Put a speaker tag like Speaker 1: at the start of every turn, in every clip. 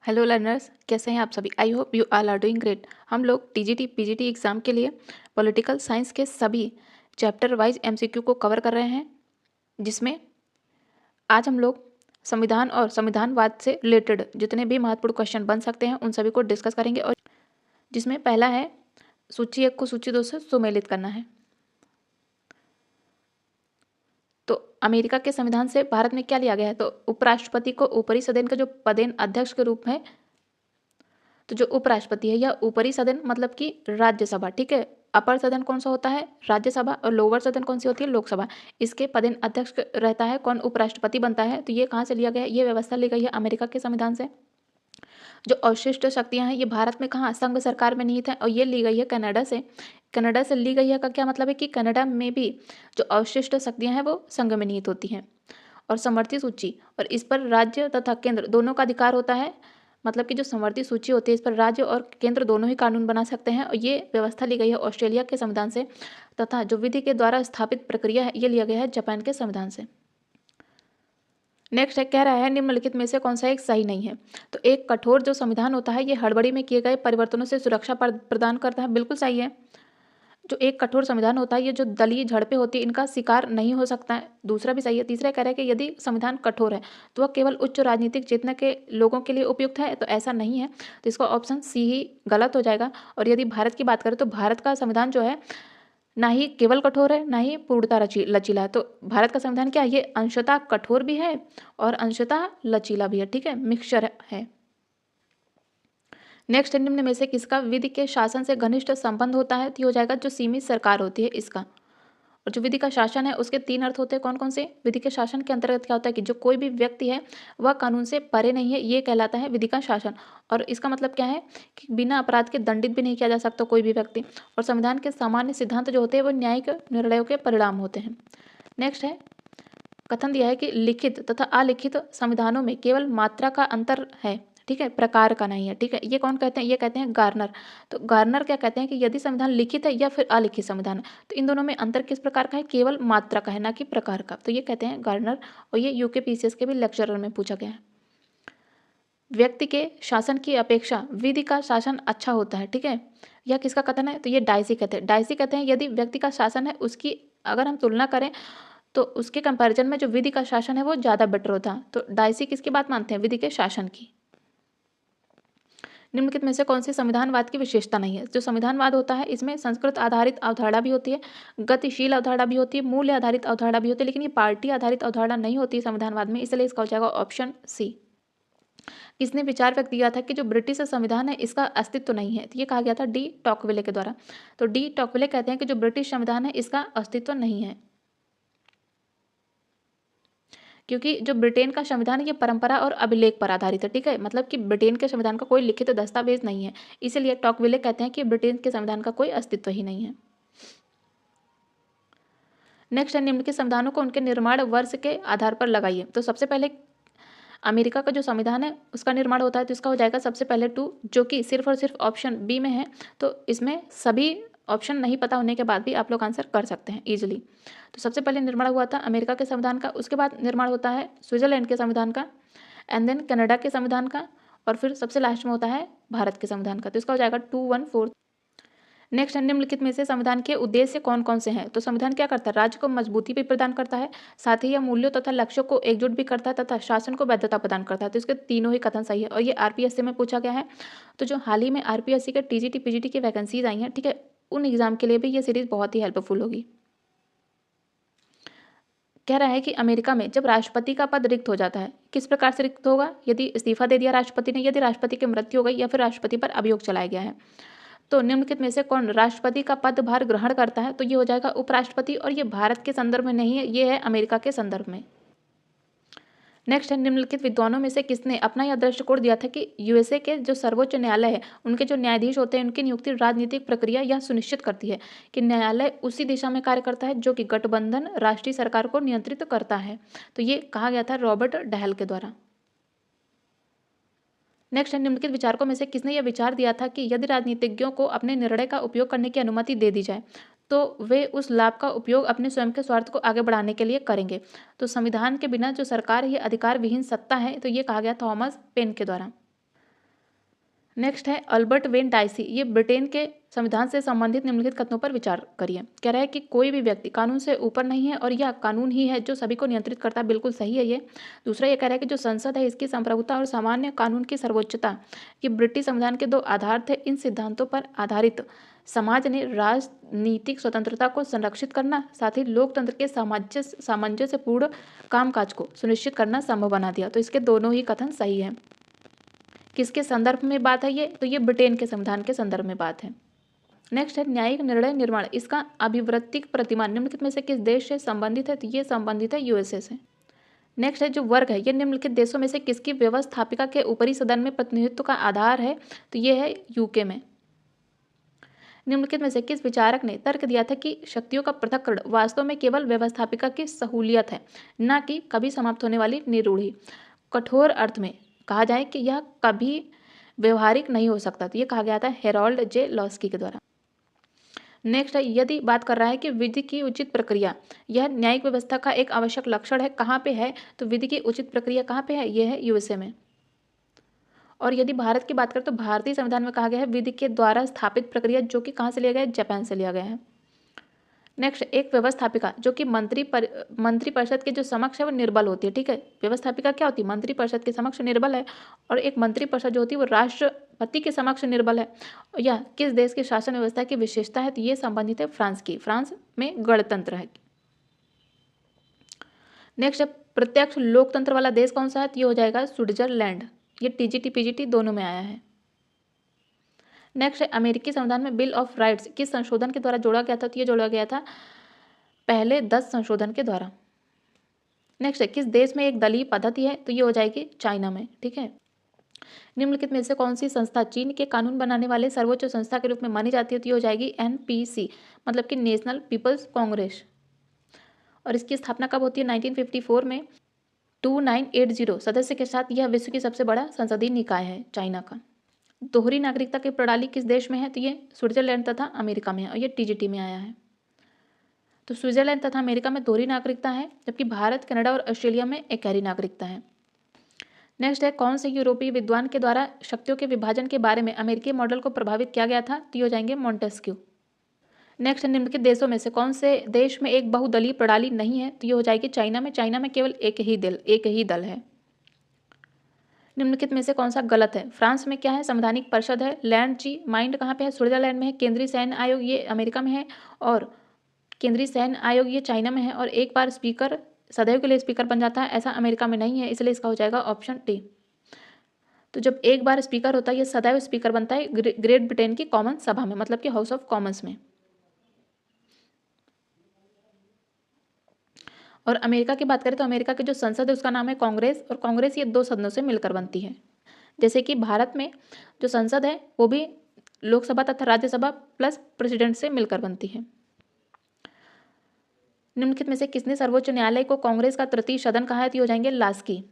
Speaker 1: Hello learners, कैसे हैं आप सभी। I hope you all are doing great. हम लोग टीजीटी पीजीटी एग्ज़ाम के लिए पॉलिटिकल साइंस के सभी चैप्टर वाइज एमसीक्यू को कवर कर रहे हैं, जिसमें आज हम लोग संविधान और संविधानवाद से रिलेटेड जितने भी महत्वपूर्ण क्वेश्चन बन सकते हैं उन सभी को डिस्कस करेंगे। और जिसमें पहला है सूची 1 को सूची 2 से सुमेलित करना है। तो अमेरिका के संविधान से भारत में क्या लिया गया है, तो उपराष्ट्रपति को ऊपरी सदन का जो पदेन अध्यक्ष के रूप में, तो जो उपराष्ट्रपति है या ऊपरी सदन मतलब कि राज्यसभा, ठीक है। अपर सदन कौन सा होता है, राज्यसभा, और लोअर सदन कौन सी होती है, लोकसभा। इसके पदेन अध्यक्ष रहता है कौन, उपराष्ट्रपति बनता है। तो ये कहाँ से लिया गया है, ये व्यवस्था ली गई है अमेरिका के संविधान से। जो अवशिष्ट शक्तियां हैं ये भारत में कहाँ, संघ सरकार में निहित है, और ये ली गई है कनाडा से। कनाडा से ली गई है का क्या मतलब है कि कनाडा में भी जो अवशिष्ट शक्तियां हैं वो संघ में निहित होती हैं। और समवर्ती सूची, और इस पर राज्य तथा केंद्र दोनों का अधिकार होता है। मतलब कि जो समवर्ती सूची होती है इस पर राज्य और केंद्र दोनों ही कानून बना सकते हैं, और ये व्यवस्था ली गई है ऑस्ट्रेलिया के संविधान से। तथा जो विधि के द्वारा स्थापित प्रक्रिया है ये लिया गया है जापान के संविधान से। नेक्स्ट है, कह रहा है निम्नलिखित में से कौन सा एक सही नहीं है। तो एक कठोर जो संविधान होता है ये हड़बड़ी में किए गए परिवर्तनों से सुरक्षा प्रदान करता है, बिल्कुल सही है। जो एक कठोर संविधान होता है ये जो दलीय झड़पें होती है इनका शिकार नहीं हो सकता है, दूसरा भी सही है। तीसरा कह रहा है कि यदि संविधान कठोर है तो वह केवल उच्च राजनीतिक चेतना के लोगों के लिए उपयुक्त है, तो ऐसा नहीं है। तो इसका ऑप्शन सी ही गलत हो जाएगा। और यदि भारत की बात करें तो भारत का संविधान जो है ना ही केवल कठोर है ना ही पूर्णतः लचीला है। तो भारत का संविधान क्या है, ये अंशतः कठोर भी है और अंशतः लचीला भी है, ठीक है, मिक्सचर है। नेक्स्ट, निम्न में से किसका विधि के शासन से घनिष्ठ संबंध होता है, तो ये हो जाएगा जो सीमित सरकार होती है इसका। और जो विधि का शासन है उसके 3 अर्थ होते हैं, कौन कौन से। विधि के शासन के अंतर्गत क्या होता है कि जो कोई भी व्यक्ति है वह कानून से परे नहीं है, ये कहलाता है विधि का शासन। और इसका मतलब क्या है कि बिना अपराध के दंडित भी नहीं किया जा सकता कोई भी व्यक्ति। और संविधान के सामान्य सिद्धांत जो होते हैं वो न्यायिक निर्णयों के परिणाम होते हैं। नेक्स्ट है, कथन दिया है कि लिखित तथा अलिखित संविधानों में केवल मात्रा का अंतर है, ठीक है, प्रकार का नहीं है, ठीक है। ये कौन कहते हैं, ये कहते हैं गार्नर। तो गार्नर क्या कहते हैं कि यदि संविधान लिखित है या फिर अलिखित संविधान है तो इन दोनों में अंतर किस प्रकार का है, केवल मात्रा का है ना कि प्रकार का। तो ये कहते हैं गार्नर, और ये यूके पीसीएस के भी लेक्चरर में पूछा गया है। व्यक्ति के शासन की अपेक्षा विधि का शासन अच्छा होता है, ठीक है। यह किसका कथन है, तो ये डायसी कहते हैं। डायसी कहते हैं यदि व्यक्ति का शासन है उसकी अगर हम तुलना करें तो उसके कंपैरिजन में जो विधि का शासन है वो ज़्यादा बेटर होता है। तो डायसी किसकी बात मानते हैं, विधि के शासन की। निम्नलिखित में से कौन सी संविधानवाद की विशेषता नहीं है। जो संविधानवाद होता है इसमें संस्कृत आधारित अवधारणा भी होती है, गतिशील अवधारणा भी होती है, मूल्य आधारित अवधारणा भी होती है, लेकिन ये पार्टी आधारित अवधारणा नहीं होती है संविधानवाद में, इसलिए इसका हो जाएगा ऑप्शन सी। किसने विचार व्यक्त किया था कि जो ब्रिटिश संविधान है इसका अस्तित्व नहीं है, तो ये कहा गया था डी टॉकविले के द्वारा। तो डी टॉकविले कहते हैं कि जो ब्रिटिश संविधान है इसका अस्तित्व नहीं है, क्योंकि जो ब्रिटेन का संविधान है ये परंपरा और अभिलेख पर आधारित है, ठीक है। मतलब कि ब्रिटेन के संविधान का कोई लिखित दस्तावेज नहीं है, इसीलिए टॉकविले कहते हैं कि ब्रिटेन के संविधान का कोई अस्तित्व ही नहीं है। नेक्स्ट है, निम्नलिखित संविधानों को उनके निर्माण वर्ष के आधार पर लगाइए। तो सबसे पहले अमेरिका का जो संविधान है उसका निर्माण होता है, तो इसका हो जाएगा सबसे पहले 2, जो कि सिर्फ और सिर्फ ऑप्शन बी में है। तो इसमें सभी ऑप्शन नहीं पता होने के बाद भी आप लोग आंसर कर सकते हैं इजीली। तो सबसे पहले निर्माण हुआ था अमेरिका के संविधान का, उसके बाद निर्माण होता है स्विट्जरलैंड के संविधान का, एंड देन कनाडा के संविधान का, और फिर सबसे लास्ट में होता है भारत के संविधान का। तो इसका हो जाएगा 214। नेक्स्ट, निम्नलिखित में से संविधान के उद्देश्य कौन कौन से हैं। तो संविधान क्या करता है, राज्य को मजबूती भी प्रदान करता है, साथ ही यह मूल्यों तथा लक्ष्यों को एकजुट भी करता है तथा शासन को वैधता प्रदान करता है। तो इसके तीनों ही कथन सही है, और ये आरपीएससी में पूछा गया है। तो जो हाल ही में आरपीएससी के टीजीटी पीजीटी की वैकेंसीज आई हैं, ठीक है, उन एग्जाम के लिए भी ये सीरीज बहुत ही हेल्पफुल होगी। कह रहा है कि अमेरिका में जब राष्ट्रपति का पद रिक्त हो जाता है, किस प्रकार से रिक्त होगा, यदि इस्तीफा दे दिया राष्ट्रपति ने, यदि राष्ट्रपति की मृत्यु हो गई, या फिर राष्ट्रपति पर अभियोग चलाया गया है। तो निम्नलिखित में से कौन राष्ट्रपति का पदभार ग्रहण करता है, तो ये हो जाएगा उपराष्ट्रपति, और ये भारत के संदर्भ में नहीं है, ये है अमेरिका के संदर्भ में। नेक्स्ट है, निम्नलिखित विद्वानों में से किसने अपना यह दृष्टिकोण दिया था कि यूएसए के जो सर्वोच्च न्यायालय है उनके जो न्यायाधीश होते हैं उनकी नियुक्ति राजनीतिक प्रक्रिया यह सुनिश्चित करती है कि न्यायालय उसी दिशा में कार्य करता है जो कि गठबंधन राष्ट्रीय सरकार को नियंत्रित करता है। तो ये कहा गया था रॉबर्ट डहल के द्वारा। नेक्स्ट है, निम्नलिखित विचारकों में से किसने यह विचार दिया था कि यदि राजनीतिज्ञों को अपने निर्णय का उपयोग करने की अनुमति दे दी जाए तो वे उस लाभ का उपयोग अपने स्वयं के स्वार्थ को आगे बढ़ाने के लिए करेंगे। तो संविधान के बिना जो सरकार ये अधिकार विहीन सत्ता है, तो ये कहा गया थॉमस पेन के द्वारा। नेक्स्ट है अल्बर्ट वेन डाइसी, ये ब्रिटेन के संविधान से संबंधित निम्नलिखित कथनों पर विचार करिए। कह रहा है कि कोई भी व्यक्ति कानून से ऊपर नहीं है और यह कानून ही है जो सभी को नियंत्रित करता है। बिल्कुल सही है ये। दूसरा ये कह रहा है कि जो संसद है इसकी संप्रभुता और सामान्य कानून की सर्वोच्चता, ये ब्रिटिश संविधान के दो आधार थे। इन सिद्धांतों पर आधारित समाज ने राजनीतिक स्वतंत्रता को संरक्षित करना, साथ ही लोकतंत्र के सामंजस्यपूर्ण कामकाज को सुनिश्चित करना संभव बना दिया। तो इसके दोनों ही कथन सही है। किसके संदर्भ में बात है ये? तो ये ब्रिटेन के संविधान के संदर्भ में बात है। नेक्स्ट है न्यायिक निर्णय निर्माण, इसका अभिवृत्तिक प्रतिमान निम्नलिखित में से किस देश से संबंधित है? तो ये संबंधित है यूएसए से। नेक्स्ट है जो वर्ग है, ये निम्नलिखित देशों में से किसकी व्यवस्थापिका के ऊपरी सदन में प्रतिनिधित्व का आधार है? तो ये है यूके में। निम्नलिखित में से किस विचारक ने तर्क दिया था कि शक्तियों का पृथक्करण वास्तव में केवल व्यवस्थापिका की सहूलियत है, न कि कभी समाप्त होने वाली निरूढ़ी? कठोर अर्थ में कहा जाए कि यह कभी व्यवहारिक नहीं हो सकता। तो ये कहा गया था हेरोल्ड जे लॉस्की के द्वारा। नेक्स्ट है यदि बात कर रहा है कि विधि की उचित प्रक्रिया यह न्यायिक व्यवस्था का एक आवश्यक लक्षण है, कहाँ पे है? तो विधि की उचित प्रक्रिया कहाँ पे है? यह है यूएसए में। और यदि भारत की बात करें तो भारतीय संविधान में कहा गया है विधि के द्वारा स्थापित प्रक्रिया, जो कि कहाँ से लिया गया है? जापान से लिया गया है। नेक्स्ट एक व्यवस्थापिका जो कि मंत्रिपरिषद के जो समक्ष है वो निर्बल होती है। ठीक है, व्यवस्थापिका क्या होती है? मंत्रिपरिषद के समक्ष निर्बल है। और एक मंत्रिपरिषद जो होती है वो राष्ट्रपति के समक्ष निर्बल है। यह किस देश की शासन व्यवस्था की विशेषता है? तो ये संबंधित है फ्रांस की। फ्रांस में गणतंत्र है। नेक्स्ट है प्रत्यक्ष लोकतंत्र वाला देश कौन सा है? तो ये हो जाएगा स्विट्जरलैंड। ये टीजीटी पीजीटी दोनों में आया है। नेक्स्ट है अमेरिकी संविधान में बिल ऑफ राइट्स किस संशोधन के द्वारा जोड़ा गया था? तो ये जोड़ा गया था पहले 10 संशोधन के द्वारा। नेक्स्ट है किस देश में एक दलीय पद्धति है? तो ये हो जाएगी चाइना में। ठीक है, निम्नलिखित में से कौन सी संस्था चीन के कानून बनाने वाले सर्वोच्च संस्था के रूप में मानी जाती है? तो ये हो जाएगी एनपीसी, मतलब कि नेशनल पीपल्स कांग्रेस। और इसकी स्थापना कब होती है? 1954 में 2980 सदस्य के साथ यह विश्व की सबसे बड़ा संसदीय निकाय है चाइना का। दोहरी नागरिकता की प्रणाली किस देश में है? तो ये स्विट्जरलैंड तथा अमेरिका में है। और ये टीजीटी में आया है। तो स्विट्जरलैंड तथा अमेरिका में दोहरी नागरिकता है, जबकि भारत, कनाडा और ऑस्ट्रेलिया में एकहरी नागरिकता है। नेक्स्ट है कौन से यूरोपीय विद्वान के द्वारा शक्तियों के विभाजन के बारे में अमेरिकी मॉडल को प्रभावित किया गया था? तो ये हो जाएंगे मॉन्टेस्क्यू। नेक्स्ट है निम्नलिखित देशों में से कौन से देश में एक बहुदलीय प्रणाली नहीं है? तो ये हो जाएगी चाइना में। चाइना में केवल एक ही दल है। निम्नलिखित में से कौन सा गलत है? फ्रांस में क्या है? संवैधानिक परिषद है। लैंड जी माइंड कहाँ पे है? स्विट्जरलैंड में है। केंद्रीय सैन्य आयोग ये अमेरिका में है। और केंद्रीय सैन्य आयोग ये चाइना में है। और एक बार स्पीकर सदैव के लिए स्पीकर बन जाता है, ऐसा अमेरिका में नहीं है, इसलिए इसका हो जाएगा ऑप्शन डी। तो जब एक बार स्पीकर होता है ये सदैव स्पीकर बनता है ग्रेट ब्रिटेन की कॉमन सभा में, मतलब कि हाउस ऑफ कॉमन्स में। और अमेरिका की बात करें तो अमेरिका की जो संसद है उसका नाम है कांग्रेस। और कांग्रेस ये 2 सदनों से मिलकर बनती है। जैसे कि भारत में जो संसद है वो भी लोकसभा तथा राज्यसभा प्लस प्रेसिडेंट से मिलकर बनती है। निम्नलिखित में से किसने सर्वोच्च न्यायालय को कांग्रेस का तृतीय सदन कहा है? तो हो जाएंगे लास्की।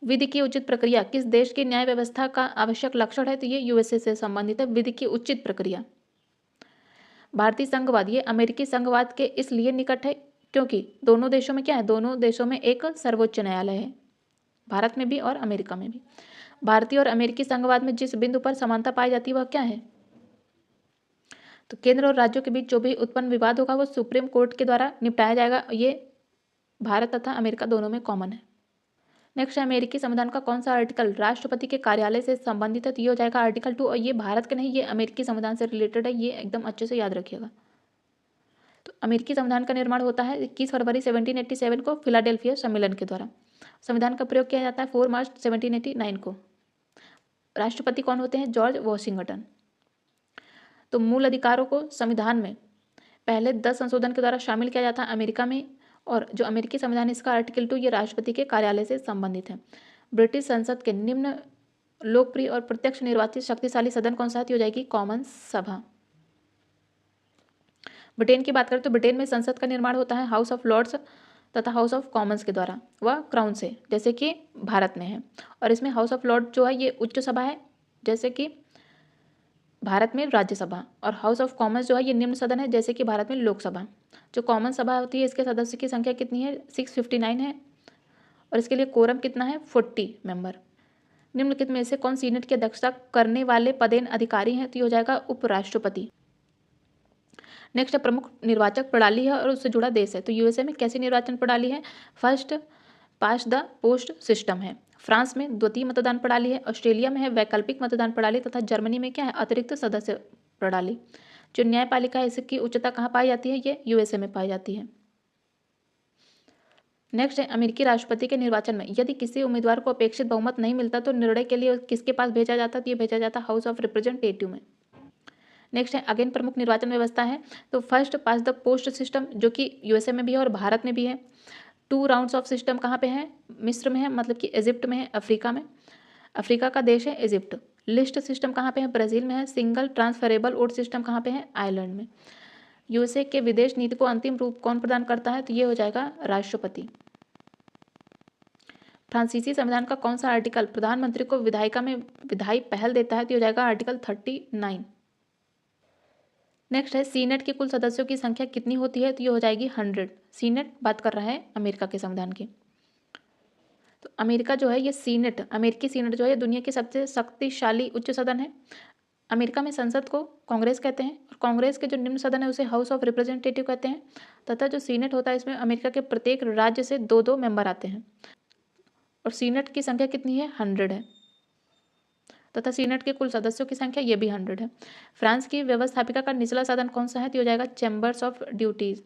Speaker 1: विधि की उचित प्रक्रिया किस देश की न्याय व्यवस्था का आवश्यक लक्षण है? तो ये यूएसए से संबंधित है, विधि की उचित प्रक्रिया। भारतीय संघवाद ये अमेरिकी संघवाद के इसलिए निकट है क्योंकि दोनों देशों में क्या है? दोनों देशों में एक सर्वोच्च न्यायालय है, भारत में भी और अमेरिका में भी। भारतीय और अमेरिकी संघवाद में जिस बिंदु पर समानता पाई जाती है वह क्या है? तो केंद्र और राज्यों के बीच जो भी उत्पन्न विवाद होगा वो सुप्रीम कोर्ट के द्वारा निपटाया जाएगा। ये भारत तथा अमेरिका दोनों में कॉमन है। नेक्स्ट अमेरिकी संविधान का कौन सा आर्टिकल राष्ट्रपति के कार्यालय से संबंधित है? तो ये हो जाएगा आर्टिकल 2। और ये भारत के नहीं, ये अमेरिकी संविधान से रिलेटेड है, ये एकदम अच्छे से याद रखिएगा। तो अमेरिकी संविधान का निर्माण होता है 21 फरवरी 1787 को फिलाडेल्फिया सम्मेलन के द्वारा। संविधान का प्रयोग किया जाता है 4 मार्च 1789 को। राष्ट्रपति कौन होते हैं? George Washington. तो मूल अधिकारों को संविधान में पहले 10 संशोधन के द्वारा शामिल किया जाता है अमेरिका में। और जो अमेरिकी संविधान है इसका आर्टिकल 2 ये राष्ट्रपति के कार्यालय से संबंधित है। ब्रिटिश संसद के निम्न लोकप्रिय और प्रत्यक्ष निर्वाचित शक्तिशाली सदन कौन सा है? हो जाएगी कॉमन सभा। ब्रिटेन की बात करें तो ब्रिटेन में संसद का निर्माण होता है हाउस ऑफ लॉर्ड्स तथा हाउस ऑफ कॉमन्स के द्वारा व क्राउन से, जैसे कि भारत में है। और इसमें हाउस ऑफ लॉर्ड जो है ये उच्च सभा है, जैसे कि भारत में राज्यसभा। और हाउस ऑफ कॉमन्स जो है ये निम्न सदन है, जैसे कि भारत में लोकसभा। जो कॉमन सभा होती है इसके सदस्य की संख्या कितनी है? 659 है। और इसके लिए कोरम कितना है? 40 मेंबर। निम्नलिखित में से कौन सीनेट की अध्यक्षता करने वाले पदेन अधिकारी हैं? तो ये हो जाएगा उपराष्ट्रपति। नेक्स्ट है प्रमुख निर्वाचक प्रणाली है और उससे जुड़ा देश है। तो यूएसए में कैसी निर्वाचन प्रणाली है? First past the post system है। फ्रांस में द्वितीय मतदान प्रणाली है। ऑस्ट्रेलिया में है वैकल्पिक मतदान प्रणाली तथा जर्मनी में क्या है? अतिरिक्त सदस्य प्रणाली। जो न्यायपालिका है इसकी उच्चता कहाँ पाई जाती है? ये यूएसए में पाई जाती है। नेक्स्ट है अमेरिकी राष्ट्रपति के निर्वाचन में यदि किसी उम्मीदवार को अपेक्षित बहुमत नहीं मिलता तो निर्णय के लिए किसके पास भेजा जाता? तो ये भेजा जाता हाउस ऑफ रिप्रेजेंटेटिव में। नेक्स्ट है अगेन प्रमुख निर्वाचन व्यवस्था है। तो first pass the post system जो कि यूएसए में भी है और भारत में भी है। 2 राउंड्स ऑफ सिस्टम कहाँ पे है? मिस्र में है, मतलब कि इजिप्ट में है, अफ्रीका में। अफ्रीका का देश है इजिप्ट। लिस्ट सिस्टम कहाँ पे है? ब्राज़ील में है। सिंगल ट्रांसफरेबल वोट सिस्टम कहाँ पे है? आयरलैंड में। यूएसए के विदेश नीति को अंतिम रूप कौन प्रदान करता है? तो ये हो जाएगा राष्ट्रपति। फ्रांसीसी संविधान का कौन सा आर्टिकल प्रधानमंत्री को विधायिका में विधायी पहल देता है? तो ये हो जाएगा आर्टिकल 39। नेक्स्ट है सीनेट के कुल सदस्यों की संख्या कितनी होती है? तो ये हो जाएगी 100। सीनेट बात कर रहा है अमेरिका के संविधान की। तो अमेरिका जो है ये सीनेट, अमेरिकी सीनेट जो है दुनिया की सबसे शक्तिशाली उच्च सदन है। अमेरिका में संसद को कांग्रेस कहते हैं और कांग्रेस के जो निम्न सदन है उसे हाउस ऑफ रिप्रेजेंटेटिव कहते हैं तथा जो सीनेट होता है इसमें अमेरिका के प्रत्येक राज्य से 2-2 मेंबर आते हैं और सीनेट की संख्या कितनी है? 100 है तथा सीनेट के कुल सदस्यों की संख्या ये भी 100 है। फ्रांस की व्यवस्थापिका का निचला सदन कौन सा है? तो हो जाएगा चैम्बर्स ऑफ ड्यूटीज।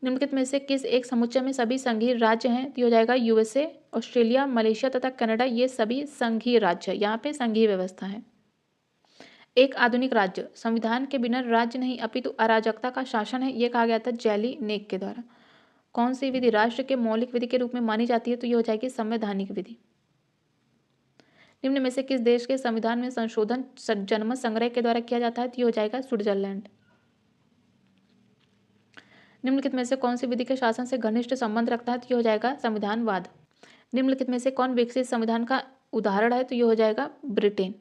Speaker 1: निम्नलिखित में से किस एक समुच्चय में सभी संघीय राज्य हैं? तो हो जाएगा यूएसए, ऑस्ट्रेलिया, मलेशिया तथा कनाडा, ये सभी संघीय राज्य है। यहाँ पे संघीय व्यवस्था है। एक आधुनिक राज्य संविधान के बिना राज्य नहीं अपितु अराजकता का शासन है, ये कहा गया था जेलीनेक के द्वारा। कौन सी विधि राष्ट्र के मौलिक विधि के रूप में मानी जाती है? तो ये हो जाएगी संवैधानिक विधि। निम्न में से किस देश के संविधान में संशोधन जनमत संग्रह के द्वारा किया जाता है? तो ये हो जाएगा स्विट्जरलैंड। निम्नलिखित में से कौन सी विधि के शासन से घनिष्ठ संबंध रखता है? तो ये हो जाएगा संविधानवाद। निम्नलिखित में से कौन विकसित संविधान का उदाहरण है? तो ये हो जाएगा ब्रिटेन।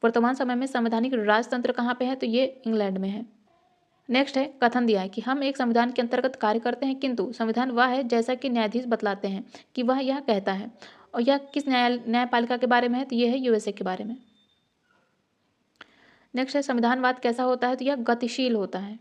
Speaker 1: वर्तमान समय में संवैधानिक राजतंत्र कहाँ पे है? तो ये इंग्लैंड में है। नेक्स्ट है कथन दिया है कि हम एक संविधान के अंतर्गत कार्य करते हैं किंतु संविधान वह है जैसा कि न्यायाधीश बतलाते हैं कि वह यह कहता है। और यह किस न्यायपालिका के बारे में है? तो यह है यूएसए के बारे में। नेक्स्ट है संविधानवाद कैसा होता है? तो यह गतिशील होता है।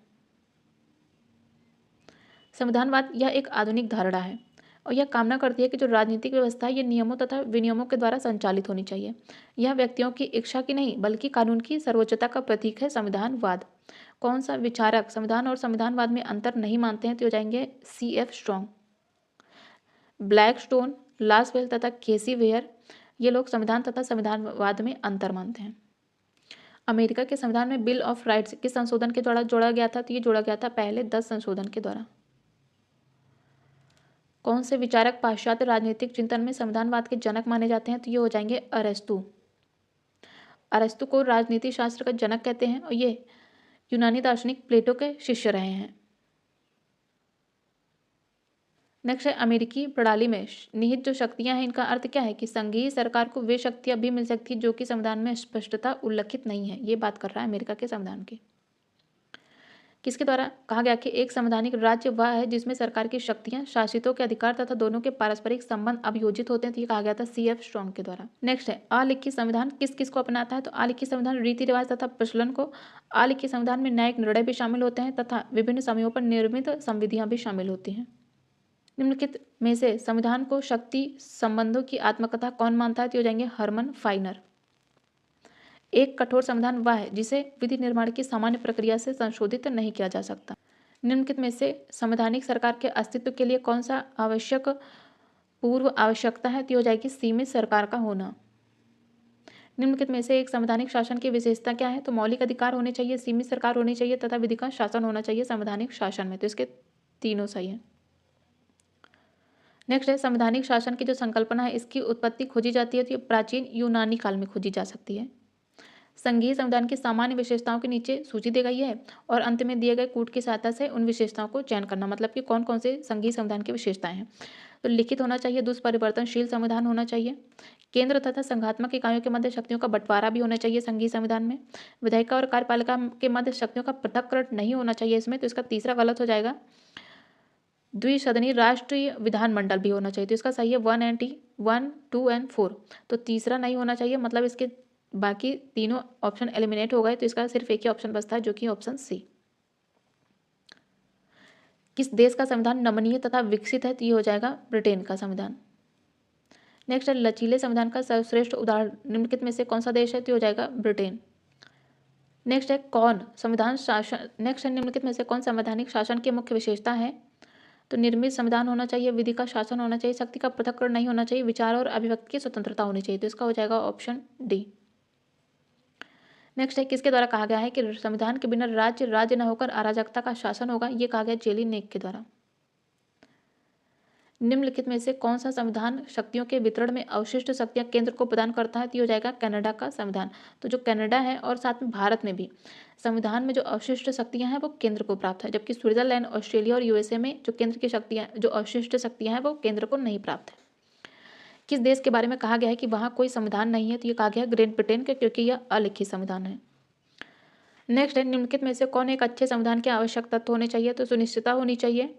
Speaker 1: संविधानवाद यह एक आधुनिक धारणा है और यह कामना करती है कि जो राजनीतिक व्यवस्था है ये नियमों तथा विनियमों के द्वारा संचालित होनी चाहिए। यह व्यक्तियों की इच्छा की नहीं बल्कि कानून की सर्वोच्चता का प्रतीक है संविधानवाद। कौन सा विचारक संविधान और संविधानवाद में अंतर नहीं मानते हैं? तो हो जाएंगे CF स्ट्रॉन्ग, ब्लैकस्टोन, लासवेल तथा केसी वेयर, ये लोग संविधान तथा संविधानवाद में अंतर मानते हैं। अमेरिका के संविधान में बिल ऑफ राइट्स किस संशोधन के द्वारा जोड़ा गया था? तो ये जोड़ा गया था पहले 10 संशोधन के द्वारा। कौन से विचारक पाश्चात्य राजनीतिक चिंतन में संविधानवाद के जनक माने जाते हैं? तो ये हो जाएंगे अरस्तु। अरस्तु को राजनीति शास्त्र का जनक कहते हैं और ये यूनानी दार्शनिक प्लेटो के शिष्य रहे हैं। नेक्स्ट है अमेरिकी प्रणाली में निहित जो शक्तियां हैं इनका अर्थ क्या है? कि संघीय सरकार को वे शक्तियां भी मिल सकती है जो कि संविधान में स्पष्टता उल्लिखित नहीं है। ये बात कर रहा है अमेरिका के संविधान की। किसके द्वारा कहा गया कि एक संवैधानिक राज्य वह है जिसमें सरकार की शक्तियां, शासितों के अधिकार तथा दोनों के पारस्परिक संबंध अभियोजित होते हैं। तो ये कहा गया था CF स्ट्रॉन्ग के द्वारा। नेक्स्ट है अलिखित संविधान किस किस को अपनाता है? तो अलिखित संविधान रीति रिवाज तथा प्रचलन को। अलिखित संविधान में न्यायिक निर्णय भी शामिल होते हैं तथा विभिन्न समयों पर निर्मित संविधियां भी शामिल होती हैं। निम्नलिखित में से संविधान को शक्ति संबंधों की आत्मकथा कौन मानता है? तो हो जाएंगे हरमन फाइनर। एक कठोर संविधान वह है जिसे विधि निर्माण की सामान्य प्रक्रिया से संशोधित नहीं किया जा सकता। निम्नलिखित में से संवैधानिक सरकार के अस्तित्व के लिए कौन सा आवश्यक पूर्व आवश्यकता है? तो हो जाएगी सीमित सरकार का होना। निम्नलिखित में से एक संवैधानिक शासन की विशेषता क्या है? तो मौलिक अधिकार होने चाहिए, सीमित सरकार होनी चाहिए तथा विधि का शासन होना चाहिए संवैधानिक शासन में। तो इसके तीनों सही है। नेक्स्ट है संवैधानिक शासन की जो संकल्पना है इसकी उत्पत्ति खोजी जाती है तो ये प्राचीन यूनानी काल में खोजी जा सकती है। संघीय संविधान की सामान्य विशेषताओं के नीचे सूची दी गई है और अंत में दिए गए कूट की सहायता से उन विशेषताओं को चयन करना, मतलब कि कौन कौन से संघीय संविधान की विशेषताएं हैं। तो लिखित होना चाहिए, दुष्परिवर्तनशील संविधान होना चाहिए, केंद्र तथा संघात्मक इकाइयों के मध्य शक्तियों का बंटवारा भी होना चाहिए संघीय संविधान में, विधायिका और कार्यपालिका के मध्य शक्तियों का पृथक्करण नहीं होना चाहिए इसमें। तो इसका तीसरा गलत हो जाएगा। द्विसदनीय राष्ट्रीय विधानमंडल भी होना चाहिए। तो इसका सही है 1, 2 एंड 4। तो तीसरा नहीं होना चाहिए, मतलब इसके बाकी तीनों ऑप्शन एलिमिनेट हो गए, तो इसका सिर्फ एक ही ऑप्शन बचता है जो कि ऑप्शन सी। किस देश का संविधान नमनीय तथा विकसित है? तो ये हो जाएगा ब्रिटेन का संविधान। नेक्स्ट है लचीले संविधान का सर्वश्रेष्ठ उदाहरण निम्नलिखित में से कौन सा देश है? तो ये हो जाएगा ब्रिटेन। नेक्स्ट है कौन संविधान शासन नेक्स्ट है निम्नलिखित में से कौन संवैधानिक शासन की मुख्य विशेषता है? तो निर्मित संविधान होना चाहिए, विधि का शासन होना चाहिए, शक्ति का पृथक्करण नहीं होना चाहिए, विचार और अभिव्यक्ति की स्वतंत्रता होनी चाहिए। तो इसका हो जाएगा ऑप्शन डी। नेक्स्ट है किसके द्वारा कहा गया है कि संविधान के बिना राज्य राज्य न होकर अराजकता का शासन होगा? ये कहा गया जेलीनेक के द्वारा। निम्नलिखित में से कौन सा संविधान शक्तियों के वितरण में अवशिष्ट शक्तियां केंद्र को प्रदान करता है? तो ये हो जाएगा कनाडा का संविधान। तो जो कनाडा है और साथ में भारत में भी संविधान में जो अवशिष्ट शक्तियां हैं वो केंद्र को प्राप्त है, जबकि स्विट्जरलैंड, ऑस्ट्रेलिया और यूएसए में जो केंद्र की शक्तियां जो अवशिष्ट शक्तियां हैं वो केंद्र को नहीं प्राप्त है। किस देश के बारे में कहा गया है कि वहाँ कोई संविधान नहीं है? तो ये कहा गया है ग्रेट ब्रिटेन के, क्योंकि यह अलिखित संविधान है। नेक्स्ट है निम्नलिखित में से कौन एक अच्छे संविधान के आवश्यक तत्व होने चाहिए? तो सुनिश्चितता होनी चाहिए,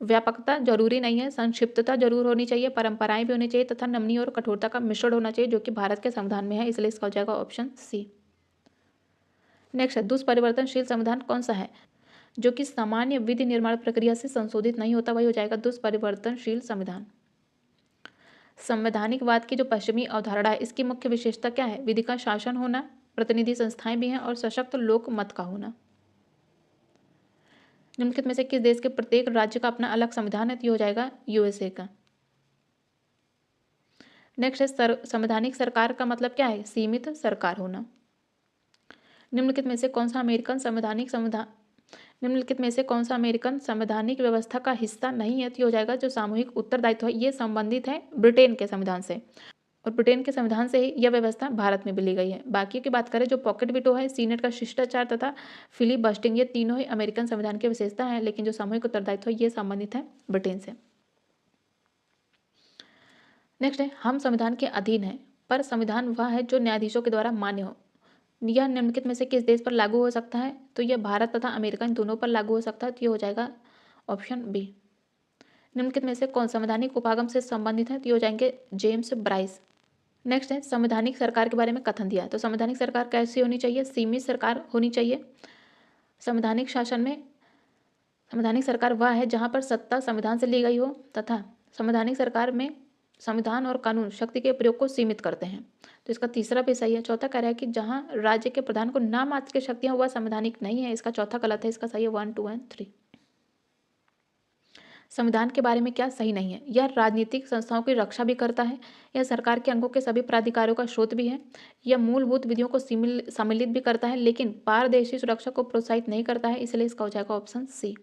Speaker 1: व्यापकता जरूरी नहीं है, संक्षिप्तता जरूर होनी चाहिए, परंपराएं भी होनी चाहिए तथा नमनीय और कठोरता का मिश्रण होना चाहिए, जो कि भारत के संविधान में है, इसलिए इसका हो जाएगा ऑप्शन सी। नेक्स्ट है दुष्परिवर्तनशील संविधान कौन सा है जो कि सामान्य विधि निर्माण प्रक्रिया से संशोधित नहीं होता? वही हो जाएगा दुष्परिवर्तनशील संविधान। संवैधानिकवाद की जो पश्चिमी अवधारणा है इसकी मुख्य विशेषता क्या है? विधि का शासन होना, प्रतिनिधि संस्थाएं भी हैं और सशक्त लोक मत का होना। निम्नलिखित में से किस देश के प्रत्येक राज्य का अपना अलग संविधान है? तो ये हो जाएगा यूएसए का। नेक्स्ट है संवैधानिक सरकार का मतलब क्या है? सीमित सरकार होना। निम्नलिखित में से कौन सा अमेरिकन संवैधानिक व्यवस्था का हिस्सा नहीं है? तो ये हो जाएगा जो सामूहिक उत्तरदायित्व है, ये संबंधित है ब्रिटेन के संविधान से, और ब्रिटेन के संविधान से ही यह व्यवस्था भारत में भी ली गई है। बाकी की बात करें जो पॉकेट वीटो है, सीनेट का शिष्टाचार तथा फिलीबस्टिंग, ये तीनों ही अमेरिकन संविधान की विशेषता है, लेकिन जो सामूहिक उत्तरदायित्व है ये संबंधित है ब्रिटेन से। नेक्स्ट है हम संविधान के अधीन है, पर संविधान वह है जो न्यायाधीशों के द्वारा मान्य हो। यह निम्नलिखित में से किस देश पर लागू हो सकता है? तो यह भारत तथा अमेरिका इन दोनों पर लागू हो सकता है, तो ये हो जाएगा ऑप्शन बी। निम्नलिखित में से कौन संवैधानिक उपागम से संबंधित है? तो ये हो जाएंगे जेम्स ब्राइस। नेक्स्ट है संवैधानिक सरकार के बारे में कथन दिया है। तो संवैधानिक सरकार कैसी होनी चाहिए? सीमित सरकार होनी चाहिए। संवैधानिक शासन में संवैधानिक सरकार वह है जहाँ पर सत्ता संविधान से ली गई हो, तथा संवैधानिक सरकार में संविधान और कानून शक्ति के प्रयोग को सीमित करते हैं। तो इसका तीसरा भी सही है। चौथा कह रहा है कि जहाँ राज्य के प्रधान को नाम मात्र की शक्तियाँ वह संवैधानिक नहीं है, इसका चौथा गलत है, इसका सही है 1, 2 एंड 3। संविधान के बारे में क्या सही नहीं है? यह राजनीतिक संस्थाओं की रक्षा भी करता है, यह सरकार के अंगों के सभी प्राधिकारों का स्रोत भी है, यह मूलभूत विधियों को सम्मिलित भी करता है, लेकिन पारदर्शी सुरक्षा को प्रोत्साहित नहीं करता है, इसलिए इसका हो जाएगा ऑप्शन सी।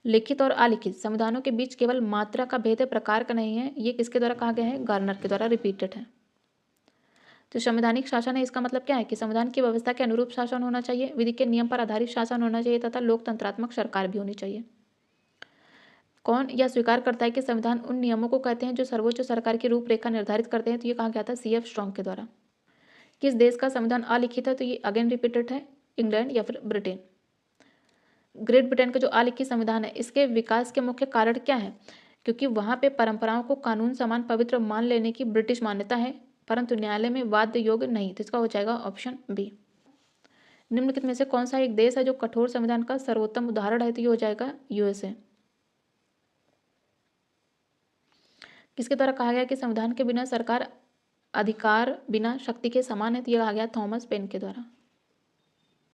Speaker 1: लिखित और अलिखित संविधानों के बीच केवल मात्रा का भेद है, प्रकार का नहीं है। ये किसके द्वारा कहा गया है? गार्नर के द्वारा रिपीटेड है। तो संवैधानिक शासन है, इसका मतलब क्या है कि संविधान की व्यवस्था के अनुरूप शासन होना चाहिए, विधि के नियम पर आधारित शासन होना चाहिए तथा लोकतंत्रात्मक सरकार भी होनी चाहिए। कौन यह स्वीकार करता है कि संविधान उन नियमों को कहते हैं जो सर्वोच्च सरकार की रूपरेखा निर्धारित करते हैं? तो ये कहा गया था CF स्ट्रॉन्ग के द्वारा। किस देश का संविधान अलिखित है? तो ये अगेन रिपीटेड है, इंग्लैंड या फिर ब्रिटेन। ग्रेट ब्रिटेन का जो अलिखित संविधान है इसके विकास के मुख्य कारण क्या है? क्योंकि वहाँ पे परंपराओं को कानून समान पवित्र मान लेने की ब्रिटिश मान्यता है, परंतु न्यायालय में वाद योग्य नहीं। तो इसका हो जाएगा ऑप्शन बी। निम्नलिखित में से कौन सा एक देश है जो कठोर संविधान का सर्वोत्तम उदाहरण है? तो ये हो जाएगा यूएसए। किसके द्वारा कहा गया कि संविधान के बिना सरकार अधिकार बिना शक्ति के समान है? तो ये कहा गया थॉमस पेन के द्वारा।